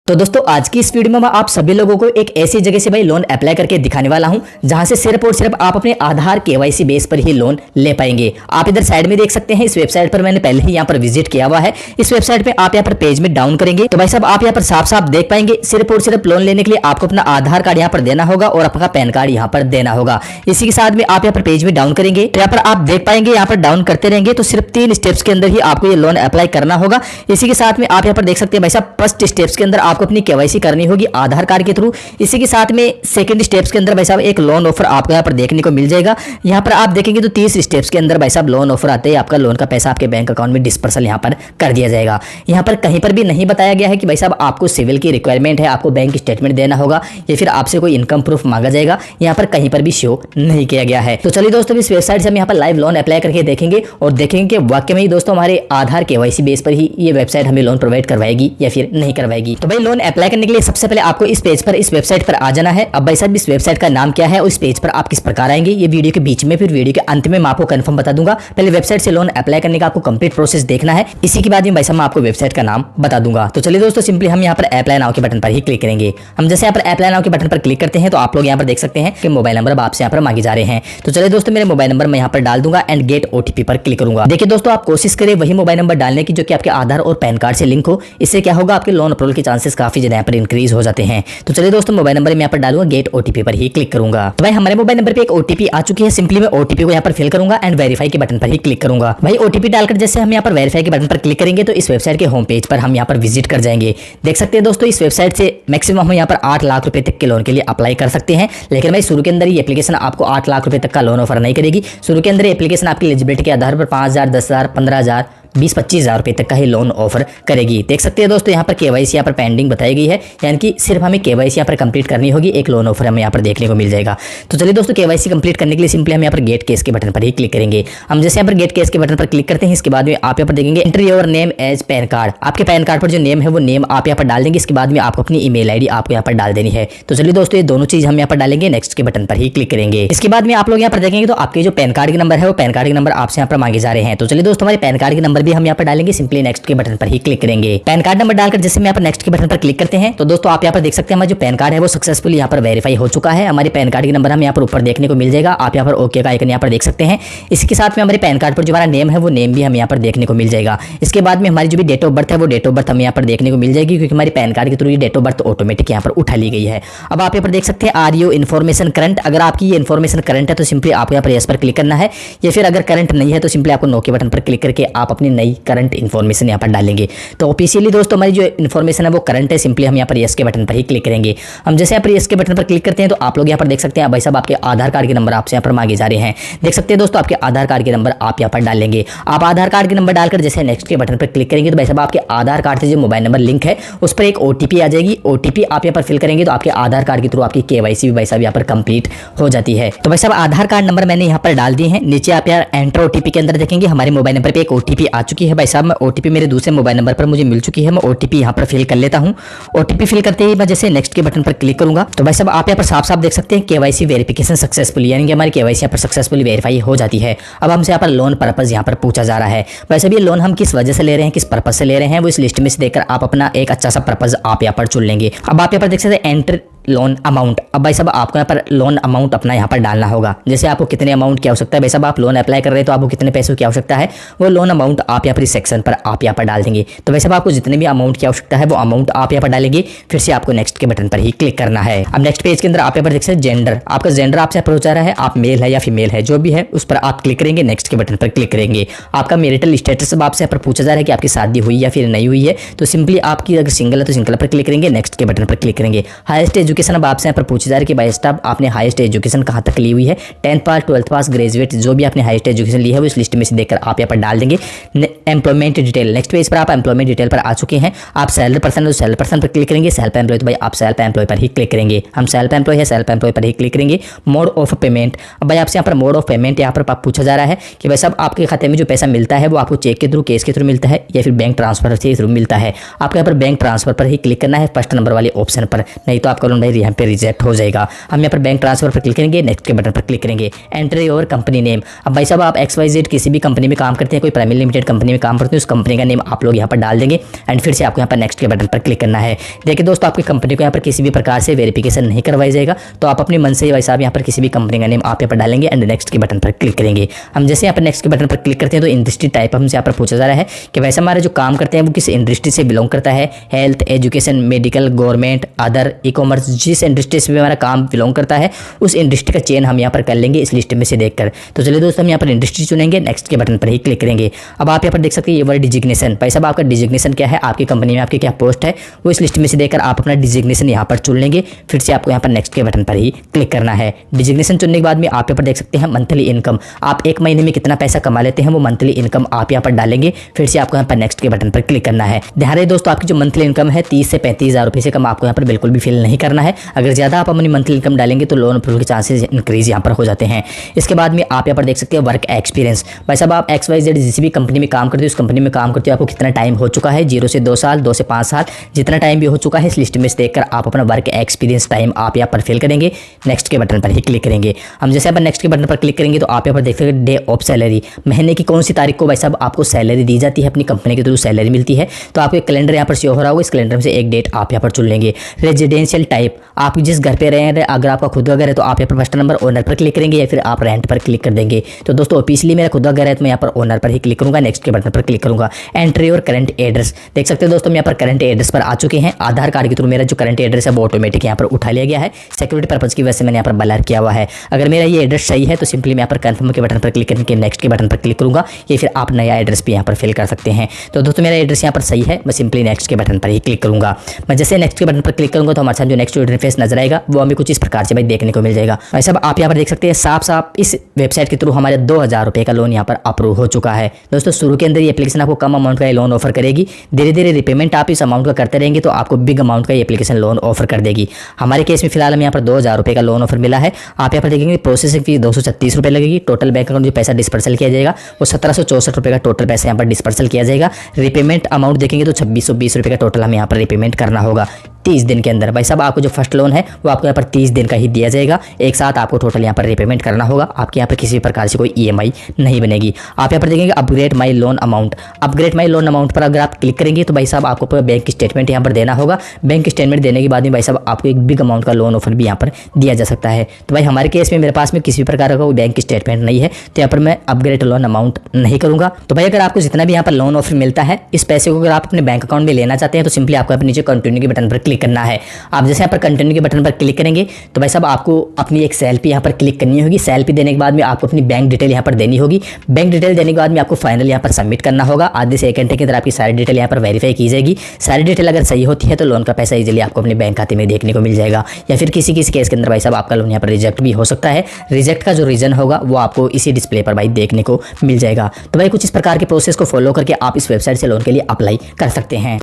तो दोस्तों आज की इस वीडियो में मैं आप सभी लोगों को एक ऐसी जगह से भाई लोन अप्लाई करके दिखाने वाला हूं जहां से सिर्फ और सिर्फ आप अपने आधार केवाईसी बेस पर ही लोन ले पाएंगे। आप इधर साइड में देख सकते हैं, इस वेबसाइट पर मैंने पहले ही यहां पर विजिट किया हुआ है। इस वेबसाइट पे आप यहां पर पेज में डाउन करेंगे तो भाई साहब आप यहां पर साफ साफ देख पाएंगे सिर्फ और सिर्फ लोन लेने के लिए आपको अपना आधार कार्ड यहां पर देना होगा और अपना पैन कार्ड यहां पर देना होगा। इसी के साथ में आप यहां पर पेज में डाउन करेंगे तो यहां पर आप देख पाएंगे, यहां पर डाउन करते रहेंगे तो सिर्फ 3 स्टेप्स के अंदर ही आपको ये लोन अप्लाई करना होगा। इसी के साथ में आप यहां पर देख सकते हैं भाई साहब फर्स्ट स्टेप्स के अंदर आपको अपनी केवाईसी करनी होगी आधार कार्ड के थ्रू। इसी के साथ में सेकंड स्टेप्स के अंदर भाई साहब एक लोन ऑफर आपको यहां पर देखने को मिल जाएगा। यहां पर आप देखेंगे तो 30 स्टेप्स के अंदर भाई साहब लोन ऑफर आते हैं, आपका लोन का पैसा आपके बैंक अकाउंट में डिस्पर्सल यहां पर कर दिया जाएगा। यहां पर कहीं पर भी नहीं बताया गया है कि भाई साहब आपको सिविल की रिक्वायरमेंट है, आपको बैंक स्टेटमेंट देना होगा या फिर आपसे कोई इनकम प्रूफ मांगा जाएगा, यहां पर कहीं पर भी शो नहीं किया गया है। तो चलिए दोस्तों इस वेबसाइट से हम यहां पर लाइव लोन अप्लाई करके देखेंगे और देखेंगे कि वाकई में ही दोस्तों हमारे आधार केवाईसी बेस पर ही ये वेबसाइट हमें लोन प्रोवाइड करवाएगी या फिर नहीं करवाएगी। तो भाई लोन अप्लाई करने के लिए सबसे पहले आपको इस पेज पर, इस वेबसाइट पर आ जाना है। अब भाई साहब इस वेबसाइट का नाम क्या है और इस पेज पर आप किस प्रकार आएंगे ये वीडियो के बीच में फिर वीडियो के अंत में मैं आपको कंफर्म बता दूंगा। पहले वेबसाइट से लोन अप्लाई करने का आपको कंप्लीट प्रोसेस देखना है, इसी के बाद में भाई साहब मैं आपको वेबसाइट का नाम बता दूंगा। तो चलिए दोस्तों सिंपली हम यहाँ पर अप्लाई नाउ के बटन पर ही क्लिक करेंगे। हम जैसे यहाँ पर अप्लाई नाउ के बटन पर क्लिक करते हैं तो आप लोग यहाँ पर देख सकते हैं कि मोबाइल नंबर अब आपसे यहाँ पर मांगे जा रहे हैं। तो चलिए दोस्तों मेरे मोबाइल नंबर मैं यहाँ पर डाल दूंगा एंड गेट ओटीपी पर क्लिक करूंगा। देखिए दोस्तों आप कोशिश करें वही मोबाइल नंबर डालने की जो कि आपके आधार और पैन कार्ड से लिंक हो, इससे क्या होगा आपके लोन अप्रूवल के चांसेस काफी ज्यादा यहाँ पर इंक्रीज हो जाते हैं। तो चलिए दोस्तों मोबाइल नंबर मैं यहाँ पर डालूंगा, गेट ओटीपी पर ही क्लिक करूंगा। तो भाई हमारे मोबाइल नंबर पे एक ओटीपी आ चुकी है, सिंपली मैं ओटीपी को यहाँ पर फिल करूंगा एंड वेरीफाई के बटन पर ही क्लिक करूंगा। भाई ओटीपी डालकर जैसे हम यहाँ पर वेरीफाई के बटन पर क्लिक करेंगे तो इस वेबसाइट के होम पेज पर हम यहाँ पर विजिट कर जाएंगे। देख सकते हैं दोस्तों इस वेबसाइट से मैक्सिमम हम यहाँ पर 8 लाख रुपए तक के लोन के लिए अप्लाई कर सकते हैं, लेकिन भाई शुरू के अंदर ये एप्लीकेशन आपको 8 लाख रुपए तक का लोन ऑफर नहीं करेगी। शुरू के अंदर एप्लीकेशन आपकी एलिजिबिलिटी के आधार पर 5,000, 10,000, 15,000, 20-25,000 रुपए तक का ही लोन ऑफर करेगी। देख सकते हैं दोस्तों यहाँ पर केवाईसी यहाँ पर पेंडिंग बताई गई है, यानी कि सिर्फ हमें केवाईसी यहाँ पर कंप्लीट करनी होगी, एक लोन ऑफर हमें यहाँ पर देखने को मिल जाएगा। तो चलिए दोस्तों केवाईसी कंप्लीट करने के लिए सिंपली हम यहाँ पर गेट केस के बटन पर ही क्लिक करेंगे। हम जैसे यहाँ पर गेट केस के बटन पर क्लिक करते हैं इसके बाद में आप यहाँ पर देखेंगे enter your name as PAN card. आपके पैन कार्ड पर जो नेम है वो नेम आप यहाँ पर डाल देंगे, इसके बाद में आपको अपनी ईमेल आईडी आपको यहाँ पर डाल देनी है। तो चलिए दोस्तों ये दोनों चीज हम यहाँ पर डालेंगे, नेक्स्ट के बटन पर ही क्लिक करेंगे। इसके बाद में आप लोग यहाँ पर देखेंगे तो आपके जो पैन कार्ड के नंबर है वो पैन कार्ड के नंबर आपसे यहाँ पर मांगे जा रहे हैं। तो चलिए दोस्तों हमारे पैन कार्ड के नंबर भी हम यहाँ पर डालेंगे, सिंपली नेक्स्ट के बटन पर ही क्लिक करेंगे। पैन कार्ड नंबर डालकर जैसे मैं यहाँ पर नेक्स्ट के बटन पर क्लिक करते हैं तो दोस्तों आप यहाँ पर देख सकते हैं हमारा जो पैन कार्ड है वो सक्सेसफुली यहाँ पर वेरीफाई हो चुका है। हमारे पैन कार्ड के नंबर हम यहाँ पर ऊपर देखने को मिल जाएगा, आप यहाँ पर ओके का आइकन यहाँ पर देख सकते हैं। इसके साथ में हमारे पैन कार्ड पर जो हमारा नेम है वो नेम भी हम यहाँ पर देखने को मिल जाएगा। इसके बाद में हमारी जो भी डेट ऑफ बर्थ है वो डेट ऑफ बर्थ हमें यहाँ पर देखने को मिल जाएगी, क्योंकि हमारे पैन कार्ड के थ्रू ये डेट ऑफ बर्थ ऑटोमेटिक यहाँ पर उठा ली गई है। अब आप यहाँ पर देख सकते हैं आर यू इन्फॉर्मेशन करंट, अगर आपकी ये इन्फॉर्मेशन करंट है तो सिंपली आपको यहाँ पर यस पर क्लिक करना है, या फिर अगर करंट नहीं है तो सिंपली आपको नो के बटन पर क्लिक करके आप अपनी नई करंट इन्फॉर्मेशन यहाँ पर डालेंगे। तो ऑफिशियली दोस्तों हमारी जो इन्फॉर्मेशन है वो करंट है, सिंपली हम यहाँ पर यस के बटन पर ही क्लिक करेंगे। हम जैसे यहाँ पर यस के बटन पर क्लिक करते हैं तो आप लोग यहाँ पर देख सकते हैं भाई साहब आपके आधार कार्ड के नंबर आपसे यहाँ पर मांगे जा रहे हैं। देख सकते हैं दोस्तों आपके आधार कार्ड के नंबर आप यहाँ पर डालेंगे। आप आधार कार्ड के नंबर डालकर जैसे नेक्स्ट के बटन पर क्लिक करेंगे तो भाई साहब आपके आधार कार्ड से जो मोबाइल नंबर लिंक है उस पर एक ओटीपी आ जाएगी। ओटीपी आप यहाँ पर फिल करेंगे तो आपके आधार कार्ड के थ्रू आपकी केवाईसी भी भाई साहब यहाँ पर कंप्लीट हो जाती है। तो भाई साहब आधार कार्ड नंबर मैंने यहाँ पर डाल दिए हैं। नीचे आप यार एंटर ओटीपी के अंदर देखेंगे हमारे मोबाइल नंबर पे एक ओटीपी आ चुकी है। भाई साहब मैं ओटीपी मेरे दूसरे मोबाइल नंबर पर मुझे मिल चुकी है, मैं ओटीपी यहाँ पर फिल कर लेता हूँ। ओटीपी फिल करते ही मैं जैसे नेक्स्ट के बटन पर क्लिक करूंगा तो भाई साहब आप यहाँ पर साफ साफ देख सकते हैं केवाईसी वेरिफिकेशन सक्सेसफुली, यानी कि हमारी केवाईसी यहाँ पर सक्सेसफुली वेरीफाई हो जाती है। अब हमसे यहाँ पर लोन पर्पज यहाँ पर पूछा जा रहा है। वैसे भी लोन हम किस वजह से ले रहे हैं, किस पर्पज से ले रहे हैं, वो इस लिस्ट में से देखकर आप अपना एक अच्छा सा पर्पज आप यहाँ पर चुन लेंगे। अब आप यहाँ पर देख सकते हैं एंटर लोन अमाउंट। अब भाई साहब आपको यहाँ पर लोन अमाउंट अपना यहाँ पर डालना होगा, जैसे आपको कितने अमाउंट की आवश्यकता है। भाई साहब आप लोन अप्लाई कर रहे हैं तो आपको कितने पैसों की आवश्यकता है, वो लोन अमाउंट आप यहाँ पर इस सेक्शन पर आप यहाँ पर डाल देंगे। तो भाई साहब आपको जितने भी अमाउंट की आवश्यकता है वो अमाउंट आप यहाँ पर डालेंगे, फिर से आपको नेक्स्ट के बटन पर ही क्लिक करना है। अब नेक्स्ट पेज के अंदर आप यहाँ पर देख सकते हैं जेंडर, आपका जेंडर आपसे पूछा रहा है, आप मेल है या फीमेल है, जो भी है उस पर आप क्लिक करेंगे, नेक्स्ट के बटन पर क्लिक करेंगे। आपका मैरिटल स्टेटस आपसे यहाँ पर पूछा जा रहा है कि आपकी शादी हुई या फिर नहीं हुई है, तो सिंपली आपकी अगर सिंगल है तो सिंगल पर क्लिक करेंगे, नेक्स्ट के बटन पर क्लिक करेंगे। हाईएस्ट एजुकेशन अब आपसे यहाँ पर पूछा जा रहा है कि भाई साहब आपने हाईएस्ट एजुकेशन कहाँ तक ली हुई है, 10th पास, 12th पास, ग्रेजुएट, जो भी आपने हाईएस्ट एजुकेशन ली है वो इस लिस्ट में से देखकर आप यहाँ पर डाल देंगे। एम्प्लॉयमेंट डिटेल, नेक्स्ट पेज पर आप एम्प्लॉयमेंट डिटेल पर आ चुके हैं। आप सैलरी पर्सन तो सैलरी पर्सन पर क्लिक करेंगे, सेल्फ एम्प्लॉय तो भाई आप सेल्फ एम्प्लॉय पर ही क्लिक करेंगे। हम सेल्फ एम्प्लॉय है, सेल्फ एम्प्लॉय पर ही क्लिक करेंगे। मोड ऑफ पेमेंट, अब भाई आपसे यहाँ पर मोड ऑफ पेमेंट यहाँ पर पूछा जा रहा है कि भाई साहब आपके खाते में जो पैसा मिलता है वो आपको चेक के थ्रू, कैश के थ्रू मिलता है या फिर बैंक ट्रांसफर के थ्रू मिलता है। आपको यहाँ पर बैंक ट्रांसफर पर ही क्लिक करना है, फर्स्ट नंबर वाले ऑप्शन पर, नहीं तो आपका लोन भाई मेल यहाँ पे रिजेक्ट हो जाएगा। हम यहाँ पर बैंक ट्रांसफर पर क्लिक करेंगे, नेक्स्ट के बटन पर क्लिक करेंगे, एंटर योर कंपनी नेम। अब भाई साहब आप XYZ किसी भी कंपनी में काम करते हैं, कोई प्राइमरी लिमिटेड कंपनी में काम करते हैं, उस कंपनी का नेम आप लोग यहाँ पर डाल देंगे एंड फिर से आपको यहाँ पर नेक्स्ट के बटन पर क्लिक करना है। देखिए दोस्तों, आपकी कंपनी को यहाँ पर किसी भी प्रकार से वेरिफिकेशन नहीं करवाई जाएगा, तो आप अपने मन से भाई साहब यहाँ पर किसी भी कंपनी का नेम आप यहाँ पर डालेंगे एंड नेक्स्ट के बटन पर क्लिक करेंगे। हम जैसे यहाँ पर नेक्स्ट के बटन पर क्लिक करते हैं तो इंडस्ट्री टाइप हमसे यहाँ पर पूछा जा रहा है कि वैसे हमारे जो काम करते हैं वो किस इंडस्ट्री से बिलोंग करता है, health, education, medical, government, other, e commerce, जिस इंडस्ट्री से भी हमारा काम बिलोंग करता है उस इंडस्ट्री का चयन हम यहाँ पर कर लेंगे इस लिस्ट में से देखकर। तो चलिए दोस्तों, हम यहाँ पर इंडस्ट्री चुनेंगे, नेक्स्ट के बटन पर ही क्लिक करेंगे। अब आप यहाँ पर देख सकते हैं ये वाला डिजिग्नेशन, भाई साहब आपका डिजिग्नेशन क्या है, आपकी कंपनी में आपकी क्या पोस्ट है, वो इस लिस्ट में से देखकर आप अपना डिजिग्नेशन यहाँ पर चुन लेंगे। फिर से आपको यहाँ पर नेक्स्ट के बटन पर ही क्लिक करना है। डिजिग्नेशन चुनने के बाद में आप यहाँ पर देख सकते हैं मंथली इनकम, आप एक महीने में कितना पैसा कमा लेते हैं वो मंथली इनकम आप यहाँ पर डालेंगे। फिर से आपको यहाँ पर नेक्स्ट के बटन पर क्लिक करना है। ध्यान रहे दोस्तों, आपकी जो मंथली इनकम है 30 से 35,000 रुपये से कम आपको यहाँ पर बिल्कुल भी फिल नहीं करना है। अगर ज़्यादा आप अपनी मंथली इनकम डालेंगे तो लोन अप्रूवल के चांसेस इंक्रीज यहाँ पर हो जाते हैं। इसके बाद में आप यहाँ पर देख सकते हैं वर्क एक्सपीरियंस, भाई साहब आप XYZ जिस भी कंपनी में काम करते हो उस कंपनी में काम करते हो आपको कितना टाइम हो चुका है, 0 से 2 साल, 2 से 5 साल, जितना टाइम भी हो चुका है इस लिस्ट में से देखकर आप अपना वर्क एक्सपीरियंस टाइम आप यहाँ पर फिल करेंगे। नेक्स्ट के बटन पर ही क्लिक करेंगे। हम जैसे यहाँ पर नेक्स्ट के बटन पर क्लिक करेंगे तो आप यहाँ पर देख सकते हैं डे ऑफ सैलरी, महीने की कौन सी तारीख को भाई साहब आपको सैलरी दी जाती है, अपनी कंपनी के थ्रू सैलरी मिलती है। तो आपको एक कैलेंडर यहाँ पर शो हो रहा होगा, इस कैलेंडर में से एक डेट आप यहाँ पर चुन लेंगे। रेजिडेंशियल टाइप, आप जिस घर पे रहे हैं, अगर आपका खुद का घर है तो आप यहाँ पर फर्स्ट नंबर ओनर पर क्लिक करेंगे या फिर आप रेंट पर क्लिक कर देंगे। तो दोस्तों ऑफिशियली मेरा खुद का घर है तो मैं यहाँ पर ओनर पर ही क्लिक करूंगा, नेक्स्ट के बटन पर क्लिक करूंगा। एंटर योर करंट एड्रेस, देख सकते हैं दोस्तों हम यहाँ पर करंट एड्रेस पर आ चुके हैं। आधार कार्ड के थ्रू मेरा जो करंट एड्रेस है वो ऑटोमेटिक यहाँ पर उठा लिया गया है, सिक्योरिटी पर्पज की वजह से मैंने यहाँ पर ब्लर किया हुआ है। अगर मेरा ये एड्रेस सही है तो सिंपली मैं यहाँ पर कंफर्म के बटन पर क्लिक करके नेक्स्ट के बटन पर क्लिक करूंगा, या फिर आप नया एड्रेस भी यहाँ पर फिल कर सकते हैं। तो दोस्तों मेरा एड्रेस यहाँ पर सही है, मैं सिंपली नेक्स्ट के बटन पर ही क्लिक करूंगा। मैं जैसे नेक्स्ट के बटन पर क्लिक करूंगा तो हमारे साथ जो नेक्स्ट इंटरफेस नजर आएगा वो हमें कुछ इस प्रकार से भाई देखने को मिल जाएगा। भाई साहब आप यहाँ पर देख सकते हैं साफ साफ इस वेबसाइट के थ्रू हमारे 2,000 रुपये का लोन यहाँ पर अप्रूव हो चुका है। दोस्तों शुरू के अंदर ये एप्लीकेशन आपको कम अमाउंट का लोन ऑफर करेगी, धीरे धीरे रिपेमेंट आप इस अमाउंट का करते रहेंगे तो आपको बिग अमाउंट का ये एप्लीकेशन लोन ऑफर कर देगी। हमारे केस में फिलहाल हमें यहाँ पर 2,000 रुपये का लोन ऑफर मिला है। आप यहाँ पर देखेंगे प्रोसेसिंग फीस 236 रुपये लगेगी। टोटल बैंक अकाउंट जो पैसा डिस्पर्सल किया जाएगा वो 1764 रुपये का टोटल पैसा यहाँ पर डिस्पर्सल किया जाएगा। रिपेमेंट अमाउंट देखेंगे तो 2620 रुपये का टोटल हमें यहाँ पर रिपेमेंट करना होगा 30 दिन के अंदर। भाई साहब आपको जो फर्स्ट लोन है वो आपको यहाँ पर 30 दिन का ही दिया जाएगा, एक साथ आपको टोटल यहाँ पर रिपेमेंट करना होगा। आपके यहाँ पर किसी भी प्रकार से कोई EMI नहीं बनेगी। आप यहाँ पर देखेंगे अपग्रेड माई लोन अमाउंट, अपग्रेड माई लोन अमाउंट पर अगर आप क्लिक करेंगे तो भाई साहब आपको पूरा बैंक स्टेटमेंट यहाँ पर देना होगा। बैंक स्टेटमेंट देने के बाद में भाई साहब आपको एक बिग अमाउंट का लोन ऑफर भी यहाँ पर दिया जा सकता है। तो भाई हमारे केस में मेरे पास में किसी भी प्रकार का कोई बैंक स्टेटमेंट नहीं है, तो यहाँ पर मैं अपग्रेड लोन अमाउंट नहीं करूँगा। तो भाई अगर आपको जितना भी यहाँ पर लोन ऑफर मिलता है इस पैसे को अगर आप अपने बैंक अकाउंट में लेना चाहते हैं तो सिंपली आपको नीचे कंटिन्यू के बटन पर क्लिक करना है। आप जैसे यहाँ पर कंटिन्यू के बटन पर क्लिक करेंगे तो भाई साहब आपको अपनी एक सेल्फी यहाँ पर क्लिक करनी होगी। सेल्फी देने के बाद में आपको अपनी बैंक डिटेल यहाँ पर देनी होगी। बैंक डिटेल देने के बाद में आपको फाइनल यहाँ पर सबमिट करना होगा। आधे से 1 घंटे के अंदर आपकी सारी डिटेल यहाँ पर वेरीफाई की जाएगी। सारी डिटेल अगर सही होती है तो लोन का पैसा इजीली आपको अपने बैंक खाते में देखने को मिल जाएगा, या फिर किसी केस के अंदर भाई साहब आपका लोन यहाँ पर रिजेक्ट भी हो सकता है। रिजेक्ट का जो रीजन होगा वो आपको इसी डिस्प्ले पर भाई देखने को मिल जाएगा। तो भाई कुछ इस प्रकार के प्रोसेस को फॉलो करके आप इस वेबसाइट से लोन के लिए अप्लाई कर सकते हैं।